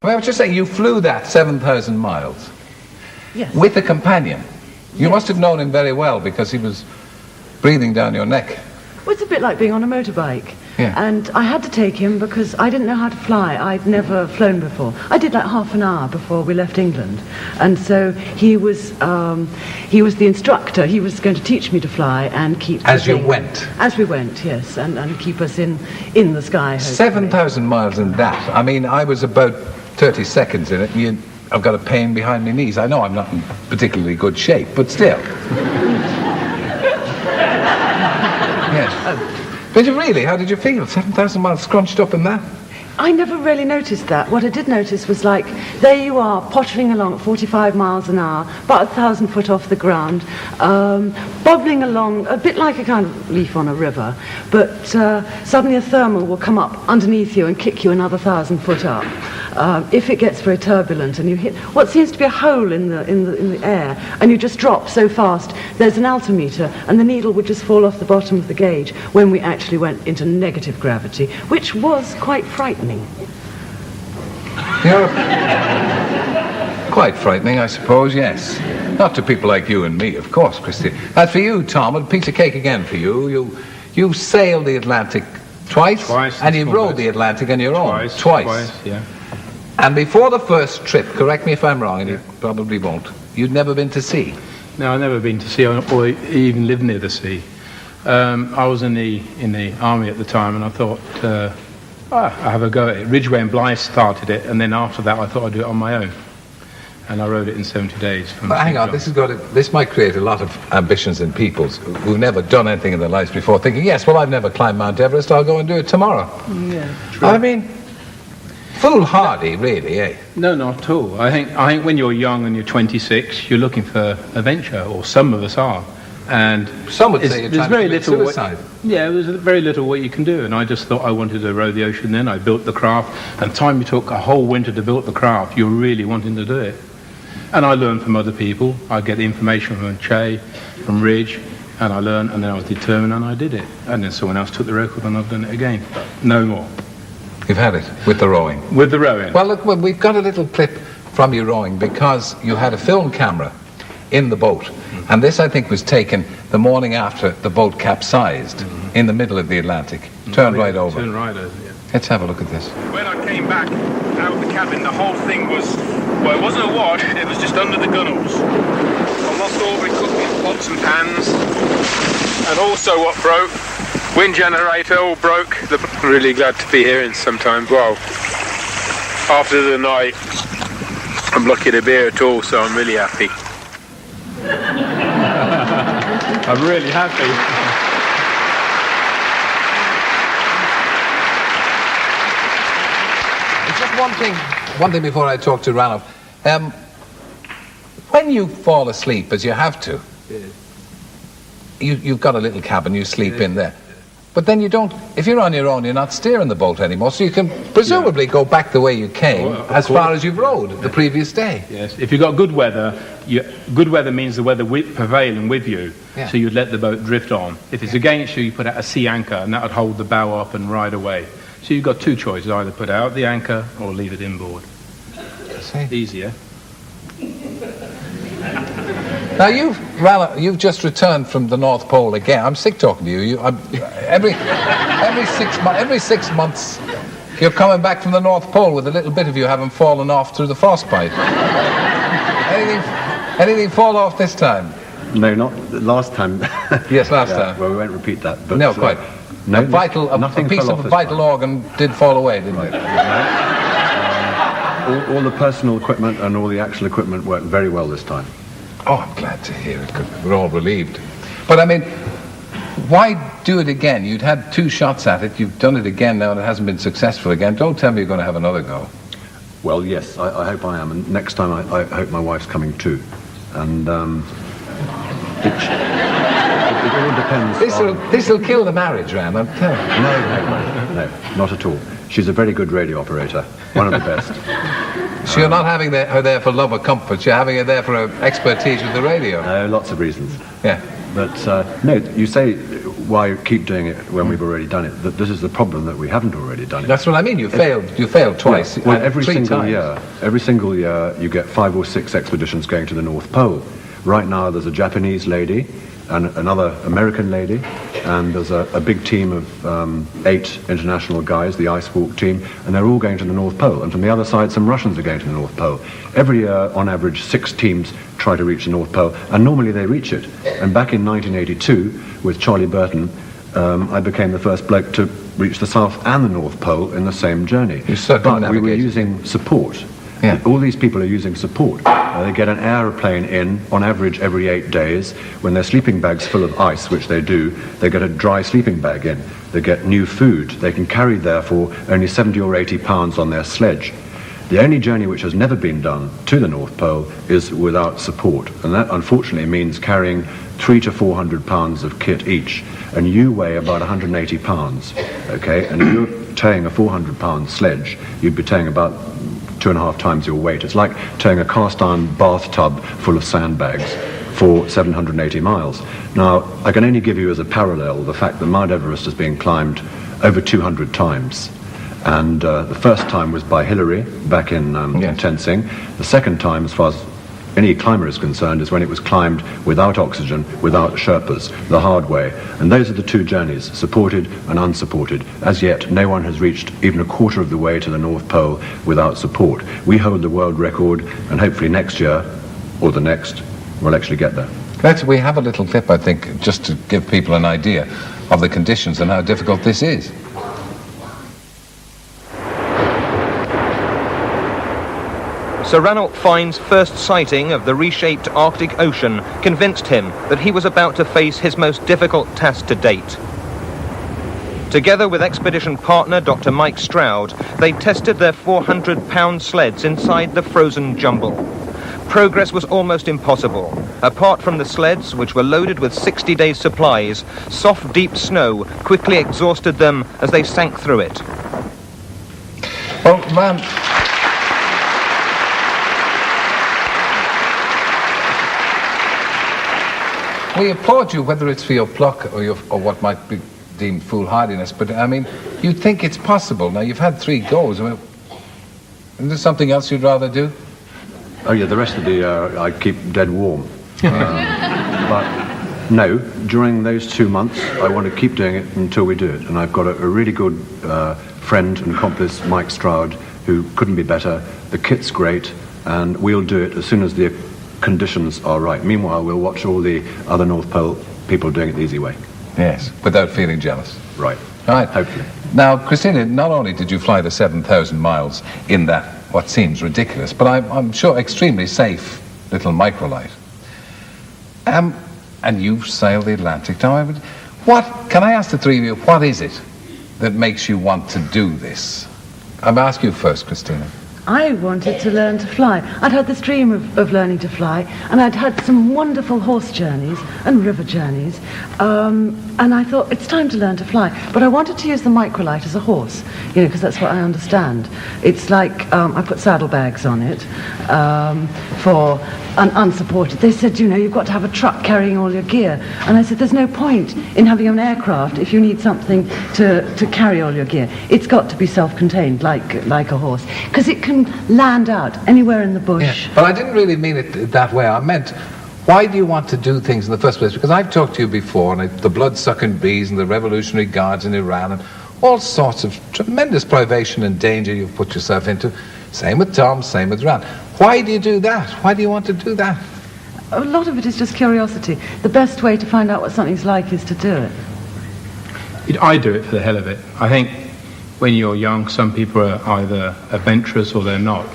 I was just saying, you flew that 7,000 miles. Yes. With a companion. You Yes. must have known him very well because he was breathing down your neck. Well, it's a bit like being on a motorbike. Yeah. And I had to take him because I didn't know how to fly. I'd never flown before. I did like half an hour before we left England. And so he was the instructor. He was going to teach me to fly and keep... As you went? As we went, yes. And keep us in the sky, hopefully. 7,000 miles in that. I mean, I was about 30 seconds in it, and I've got a pain behind my knees. I know I'm not in particularly good shape, but still. Yes. Did you really? How did you feel? 7,000 miles scrunched up in that? I never really noticed that. What I did notice was, like, there you are, pottering along at 45 miles an hour, about 1,000 foot off the ground, bobbling along, a bit like a kind of leaf on a river, but suddenly a thermal will come up underneath you and kick you another 1,000 foot up. If it gets very turbulent and you hit what seems to be a hole in the air, and you just drop so fast, there's an altimeter, and the needle would just fall off the bottom of the gauge when we actually went into negative gravity, which was quite frightening. You're quite frightening, I suppose, yes. Not to people like you and me, of course, Christy. As for you, Tom, a piece of cake again for you. You sailed the Atlantic twice and you rode the Atlantic on your own. Twice, yeah. And before the first trip, correct me if I'm wrong, and you probably won't, you'd never been to sea. No, I've never been to sea or even lived near the sea. I was in the army at the time, and I thought, I'll have a go at it. Ridgway and Blythe started it, and then after that I thought I'd do it on my own. And I rode it in 70 days. But hang on, this might create a lot of ambitions in people who've never done anything in their lives before, thinking, yes, well, I've never climbed Mount Everest, I'll go and do it tomorrow. Yeah. True. I mean, foolhardy, really, eh? No, not at all. I think when you're young and you're 26, you're looking for adventure, or some of us are. And some would say you're trying to commit suicide. There's very little what you can do, and I just thought I wanted to row the ocean then. I built the craft, and the time you took a whole winter to build the craft, you're really wanting to do it. And I learned from other people. I get the information from Che, from Ridge, and I learned, and then I was determined, and I did it. And then someone else took the record, and I've done it again. No more. You've had it with the rowing? With the rowing. Well, look, we've got a little clip from you rowing because you had a film camera in the boat. And this, I think, was taken the morning after the boat capsized in the middle of the Atlantic. Turn right over. Turn right over, yeah. Let's have a look at this. When I came back out of the cabin, the whole thing was, well, it wasn't awash, it was just under the gunwales. I lost all my cooking pots and pans. And also what broke, wind generator all broke. I'm really glad to be here in sometimes. Well, after the night, I'm lucky to be here at all, so I'm really happy. I'm really happy. Just one thing before I talk to Ranulph. When you fall asleep, as you have to, you've got a little cabin, you sleep in there. But then you don't, if you're on your own, you're not steering the boat anymore, so you can presumably go back the way you came as far as you've rowed the previous day. Yes, if you've got good weather, good weather means the weather prevailing with you, so you'd let the boat drift on. If it's against you, you put out a sea anchor, and that would hold the bow up and ride away. So you've got two choices, either put out the anchor or leave it inboard. Easier. Now you've just returned from the North Pole again. I'm sick talking to you. Every 6 months, you're coming back from the North Pole with a little bit of you having fallen off through the frostbite. Anything fall off this time? No, not last time. Yes, last time. Well, we won't repeat that. But no, quite. No, a piece of a vital organ did fall away, didn't it? All the personal equipment and all the actual equipment worked very well this time. Oh, I'm glad to hear it. We're all relieved. But I mean, why do it again? You'd had 2 shots at it. You've done it again now and it hasn't been successful again. Don't tell me you're going to have another go. Well, yes, I hope I am. And next time I hope my wife's coming too. And it all depends. This'll kill the marriage, Ram, I'm telling you. No, not at all. She's a very good radio operator. One of the best. So you're not having her there for love or comfort, you're having her there for her expertise with the radio. No, lots of reasons. Yeah. But, no, you say why keep doing it when we've already done it? That this is the problem, that we haven't already done it. That's what I mean. You failed twice. Yeah. Well, every three single times. year, you get 5 or 6 expeditions going to the North Pole. Right now, there's a Japanese lady and another American lady, and there's a big team of 8 international guys, the Ice Walk team, and they're all going to the North Pole. And from the other side, some Russians are going to the North Pole. Every year, on average, 6 teams try to reach the North Pole, and normally they reach it. And back in 1982, with Charlie Burton, I became the first bloke to reach the South and the North Pole in the same journey. But we were using support. Yeah. All these people are using support. They get an aeroplane in, on average, every 8 days. When their sleeping bag's full of ice, which they do, they get a dry sleeping bag in. They get new food. They can carry, therefore, only 70 or 80 pounds on their sledge. The only journey which has never been done to the North Pole is without support. And that, unfortunately, means carrying 300 to 400 pounds of kit each. And you weigh about 180 pounds, okay? And if you're towing a 400-pound sledge, you'd be towing about 2.5 times your weight. It's like towing a cast-iron bathtub full of sandbags for 780 miles. Now, I can only give you as a parallel the fact that Mount Everest has been climbed over 200 times. And the first time was by Hillary back in Tenzing. The second time, as far as any climber is concerned, is when it was climbed without oxygen, without Sherpas, the hard way. And those are the 2 journeys, supported and unsupported. As yet, no one has reached even a quarter of the way to the North Pole without support. We hold the world record, and hopefully next year, or the next, we'll actually get there. We have a little clip, I think, just to give people an idea of the conditions and how difficult this is. Sir Ranulph Fine's first sighting of the reshaped Arctic Ocean convinced him that he was about to face his most difficult task to date. Together with expedition partner Dr. Mike Stroud, they tested their 400-pound sleds inside the frozen jumble. Progress was almost impossible. Apart from the sleds, which were loaded with 60 days' supplies, soft, deep snow quickly exhausted them as they sank through it. Well, man, we applaud you, whether it's for your pluck or what might be deemed foolhardiness, but I mean, you think it's possible. Now, you've had 3 goes. I mean, is there something else you'd rather do? Oh yeah, the rest of the year I keep dead warm. But no, during those 2 months, I want to keep doing it until we do it. And I've got a really good friend and accomplice, Mike Stroud, who couldn't be better. The kit's great, and we'll do it as soon as the conditions are right. Meanwhile, we'll watch all the other North Pole people doing it the easy way. Yes, without feeling jealous. Right. Right. Hopefully. Now, Christina, not only did you fly the 7,000 miles in that, what seems ridiculous, but I'm sure extremely safe little microlight. And you've sailed the Atlantic. Now, can I ask the 3 of you, what is it that makes you want to do this? I'll ask you first, Christina. I wanted to learn to fly. I'd had this dream of learning to fly, and I'd had some wonderful horse journeys and river journeys, and I thought, it's time to learn to fly. But I wanted to use the microlight as a horse, because that's what I understand. It's like, I put saddlebags on it for unsupported. They said, you've got to have a truck carrying all your gear. And I said, there's no point in having an aircraft if you need something to carry all your gear. It's got to be self-contained, like a horse, because it can land out anywhere in the bush. Yeah, but I didn't really mean it that way. I meant, why do you want to do things in the first place? Because I've talked to you before, and the blood-sucking bees and the Revolutionary Guards in Iran and all sorts of tremendous privation and danger you've put yourself into. Same with Tom, same with Ran. Why do you do that? Why do you want to do that? A lot of it is just curiosity. The best way to find out what something's like is to do it. I do it for the hell of it. I think when you're young, some people are either adventurous or they're not.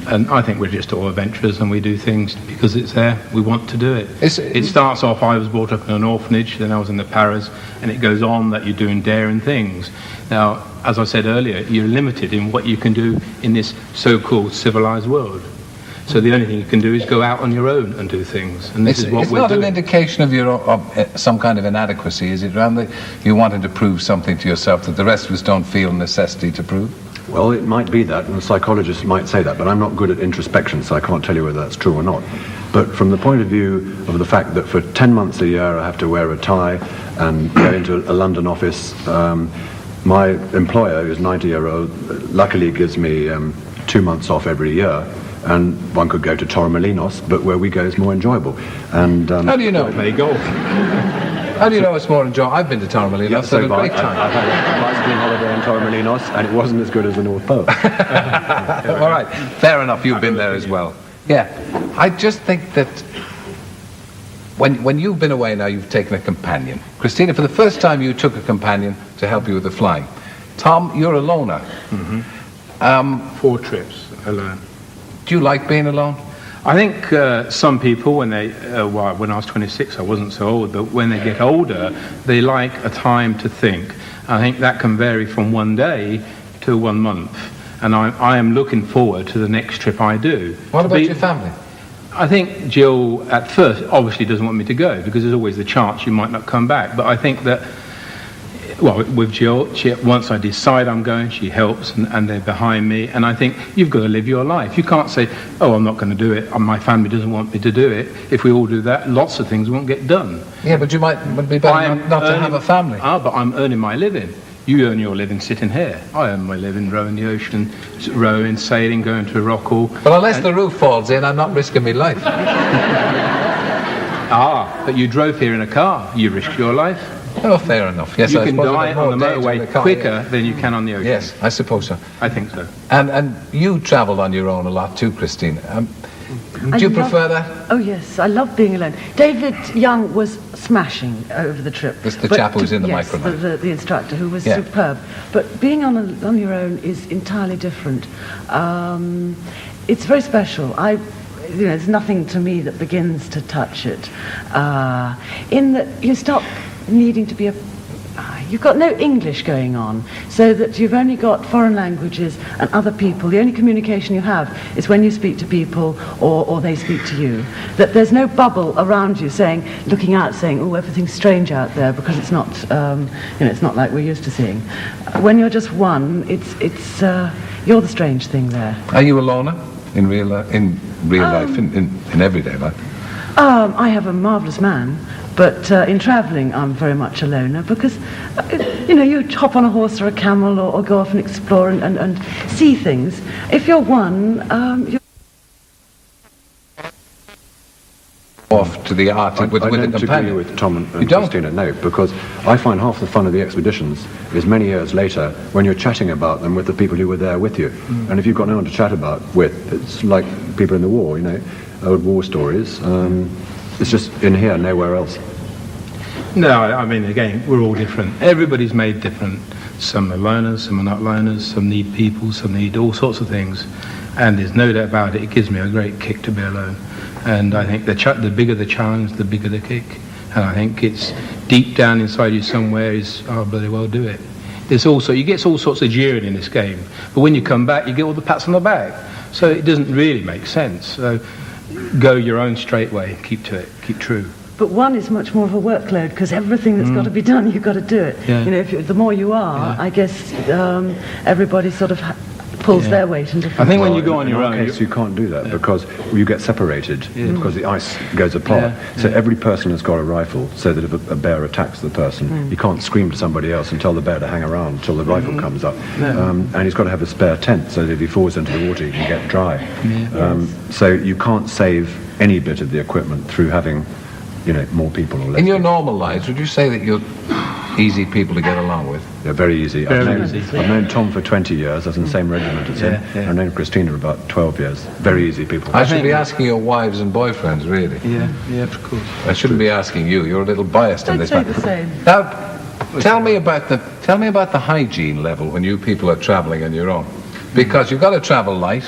And I think we're just all adventurers, and we do things because it's there. We want to do it. It starts off, I was brought up in an orphanage, then I was in the Paras, and it goes on that you're doing daring things. Now, as I said earlier, you're limited in what you can do in this so-called civilized world. So the only thing you can do is go out on your own and do things. And this is what we're doing. It's not an indication of some kind of inadequacy, is it? Rather, you wanted to prove something to yourself that the rest of us don't feel necessity to prove? Well, it might be that, and psychologists might say that, but I'm not good at introspection, so I can't tell you whether that's true or not. But from the point of view of the fact that for 10 months a year I have to wear a tie and go into a London office, my employer, who's 90-year-old, luckily gives me 2 months off every year. And one could go to Torremolinos, but where we go is more enjoyable. And how do you know? Play golf. How do you know it's more enjoyable? I've been to Torremolinos. yeah, so had a great time. I've had a bicycling holiday in Torremolinos, and it wasn't as good as the North Pole. All right, fair enough. You've been there as well. Yeah, I just think that when you've been away now, you've taken a companion. Christina, for the first time, you took a companion to help you with the flying. Tom, you're a loner. 4 trips alone. Do you like being alone? I think some people, when when I was 26, I wasn't so old, but when they get older, they like a time to think. I think that can vary from 1 day to 1 month. And I am looking forward to the next trip I do. What about your family? I think Jill, at first, obviously doesn't want me to go, because there's always the chance you might not come back. But I think that, well, with Jill, once I decide I'm going, she helps, and they're behind me. And I think you've got to live your life. You can't say, oh, I'm not going to do it, my family doesn't want me to do it. If we all do that, lots of things won't get done. Yeah, but would be better not to have a family. But I'm earning my living. You earn your living sitting here. I earn my living rowing the ocean, rowing, sailing, going to Rockall. But unless the roof falls in, I'm not risking my life. But you drove here in a car. You risked your life. Oh, fair enough. Yes, you I can suppose die on the motorway quicker than you can on the ocean. Yes, I suppose so. I think so. And you travelled on your own a lot too, Christine. Do you prefer that? Oh, yes, I love being alone. David Young was smashing over the trip. This the chap who was in the microphone. The instructor, who was superb. But being on your own is entirely different. It's very special. There's nothing to me that begins to touch it. In that you stop needing to be you've got no English going on, so that you've only got foreign languages and other people. The only communication you have is when you speak to people or they speak to you. That there's no bubble around you looking out saying, oh, everything's strange out there, because it's not, it's not like we're used to seeing. When you're just one, it's you're the strange thing there. Are you a loner in real life, in everyday life? I have a marvellous man. But in travelling, I'm very much a loner, because, you hop on a horse or a camel or go off and explore and see things. If you're one, you're off to the Arctic with a companion. I don't agree with Tom and Christina, no, because I find half the fun of the expeditions is many years later when you're chatting about them with the people who were there with you. And if you've got no one to chat about with, it's like people in the war, old war stories. It's just in here, nowhere else. No, I mean, again, we're all different. Everybody's made different. Some are loners, some are not loners, some need people, some need all sorts of things. And there's no doubt about it, it gives me a great kick to be alone. And I think the bigger the challenge, the bigger the kick. And I think it's deep down inside you somewhere I'll bloody well do it. You get all sorts of jeering in this game. But when you come back, you get all the pats on the back. So it doesn't really make sense. So go your own straight way, keep to it, keep true. But one is much more of a workload, because everything that's got to be done, you've got to do it. Yeah. The more you are, I guess everybody sort of pulls their weight into things. I think when you go on your own... In our case, you can't do that, because you get separated, because the ice goes apart. So every person has got a rifle, so that if a bear attacks the person, you can't scream to somebody else and tell the bear to hang around until the rifle comes up. And he's got to have a spare tent, so that if he falls into the water, he can get dry. So you can't save any bit of the equipment through having, more people or less. In your normal lives, would you say that you're easy people to get along with? They're very easy. Very I've easy. known Tom for 20 years. I was in the same regiment as him. Yeah. I've known Christina about 12 years. Very easy people. I should be asking your wives and boyfriends, really. Yeah, of course. I shouldn't be asking you. You're a little biased in I'd this say matter. the same. Now, tell me about the hygiene level when you people are travelling on your own, because you've got to travel light.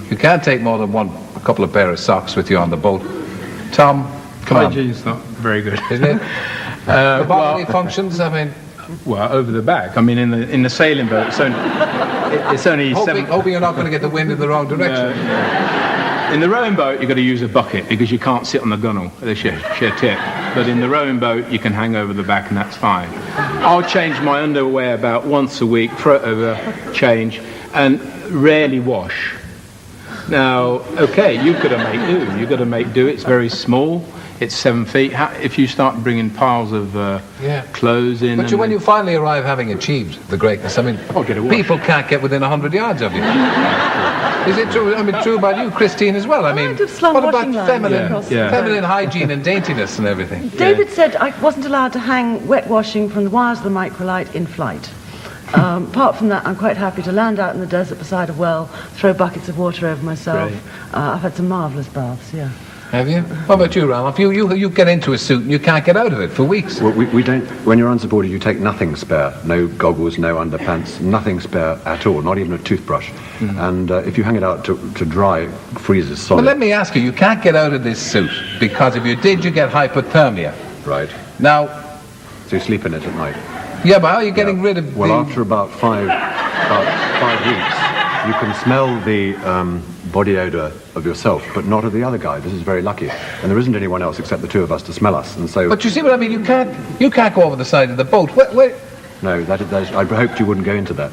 You can't take more than a couple of pair of socks with you on the boat. Tom, come on. Hygiene's not very good, Isn't it? The bodily functions, I mean... Well, over the back. I mean, in the sailing boat, it's only hoping you're not going to get the wind in the wrong direction. In the rowing boat, you've got to use a bucket, because you can't sit on the gunwale, the sheer tip. But in the rowing boat, you can hang over the back, and that's fine. I'll change my underwear about once a week, throw it over, change, and rarely wash. Now, okay, you've got to make do. You've got to make do. It's very small. It's 7 feet. If you start bringing piles of clothes in... But when you finally arrive having achieved the greatness, I mean, people can't get within 100 yards of you. Is it true? I mean, true about you, Christine, as well? I mean, what about feminine hygiene and daintiness and everything? David said I wasn't allowed to hang wet washing from the wires of the microlight in flight. Apart from that, I'm quite happy to land out in the desert beside a well, throw buckets of water over myself. I've had some marvellous baths, yeah. Have you? What about you, Ralph? You get into a suit and you can't get out of it for weeks. Well, we don't... When you're unsupported, you take nothing spare. No goggles, no underpants, nothing spare at all, not even a toothbrush. And if you hang it out to dry, it freezes solid. But let me ask you, you can't get out of this suit, because if you did, you get hypothermia. Right. Now... So you sleep in it at night? Yeah, but how are you getting rid of Well, after about 5 weeks, you can smell the body odour of yourself, but not of the other guy. This is very lucky. And there isn't anyone else except the two of us to smell us. And so... But you see what I mean? You can't go over the side of the boat. Wait. No, that is, I hoped you wouldn't go into that.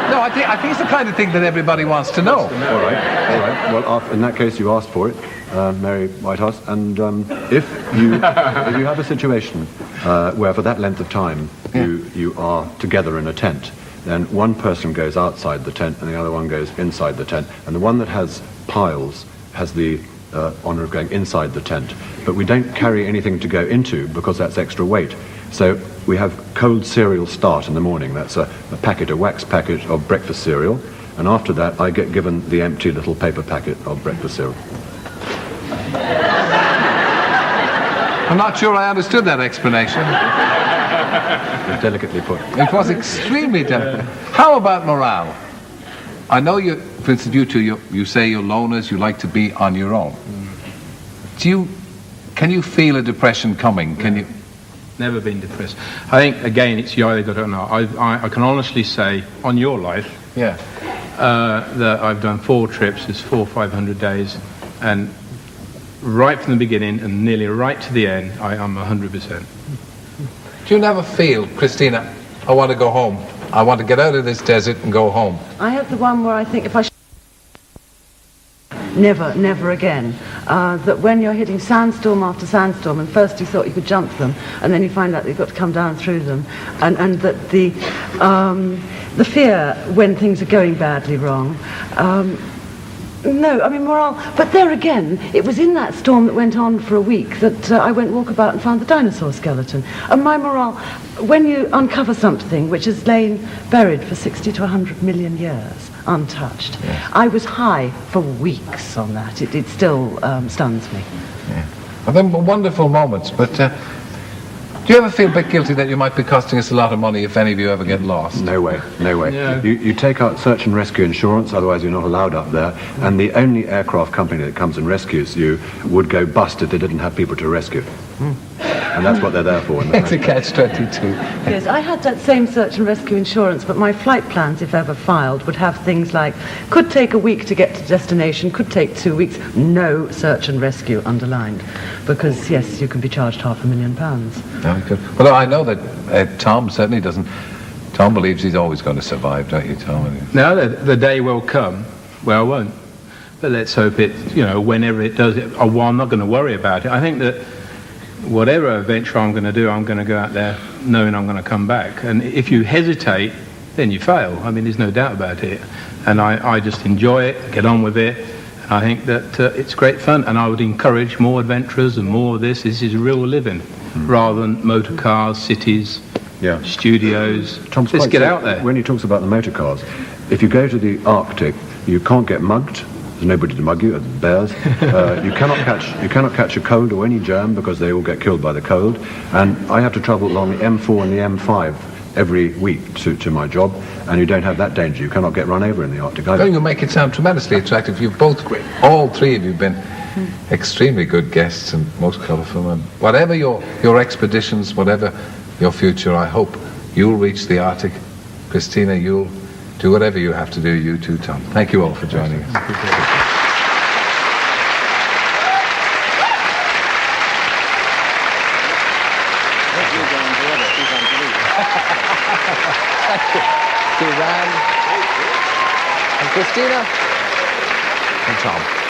No, I think it's the kind of thing that everybody wants to know. All right. Well, in that case, you asked for it, Mary Whitehouse. And if you have a situation where for that length of time you are together in a tent, then one person goes outside the tent and the other one goes inside the tent. And the one that has piles has the honour of going inside the tent. But we don't carry anything to go into because that's extra weight. So we have cold cereal start in the morning. That's a wax packet of breakfast cereal. And after that, I get given the empty little paper packet of breakfast cereal. I'm not sure I understood that explanation. Delicately put. It was extremely delicate. How about morale? I know you, for instance, you say you're loners, you like to be on your own. Can you feel a depression coming? Can you? Never been depressed. I think, again, it's you either got it or not. I can honestly say, on your life, that I've done 4 trips, it's 400 or 500 days, and right from the beginning and nearly right to the end, I'm 100%. Do you never feel, Christina, I want to go home. I want to get out of this desert and go home? I have the one where I think if I... Never again. That when you're hitting sandstorm after sandstorm, and first you thought you could jump them, and then you find out that you've got to come down through them, and that the fear when things are going badly wrong. No, I mean, morale... But there again, it was in that storm that went on for a week that I went walkabout and found the dinosaur skeleton. And my morale, when you uncover something which has lain buried for 60 to 100 million years, untouched, I was high for weeks on that. It still stuns me. Yeah. Well, them were wonderful moments, but... do you ever feel a bit guilty that you might be costing us a lot of money if any of you ever get lost? No way. Yeah. You take out search and rescue insurance, otherwise you're not allowed up there, and the only aircraft company that comes and rescues you would go bust if they didn't have people to rescue. And that's what they're there for. It's a catch-22. Yes, I had that same search and rescue insurance, but my flight plans, if ever filed, would have things like, could take a week to get to destination, could take 2 weeks, no search and rescue underlined. Because, yes, you can be charged £500,000. Very good. Well, I know that Tom certainly doesn't... Tom believes he's always going to survive, don't you, Tom? No, the day will come where I won't. But let's hope it, whenever it does, I'm not going to worry about it. I think that whatever adventure I'm going to do, I'm going to go out there knowing I'm going to come back. And if you hesitate, then you fail. I mean, there's no doubt about it. And I just enjoy it, get on with it. I think that it's great fun. And I would encourage more adventurers and more of this. This is real living, rather than motor cars, cities, studios. Tom's Let's get out there. When he talks about the motor cars, if you go to the Arctic, you can't get mugged. There's nobody to mug you, it's bears. You cannot catch a cold or any germ because they all get killed by the cold. And I have to travel along the M4 and the M5 every week to my job, and you don't have that danger. You cannot get run over in the Arctic either. Well, you make it sound tremendously attractive. You've both, all three of you, been extremely good guests and most colourful. And whatever your expeditions, whatever your future, I hope you'll reach the Arctic. Christina, you'll do whatever you have to do. You too, Tom. Thank you all for joining us. Suzanne and Christina. from Tom.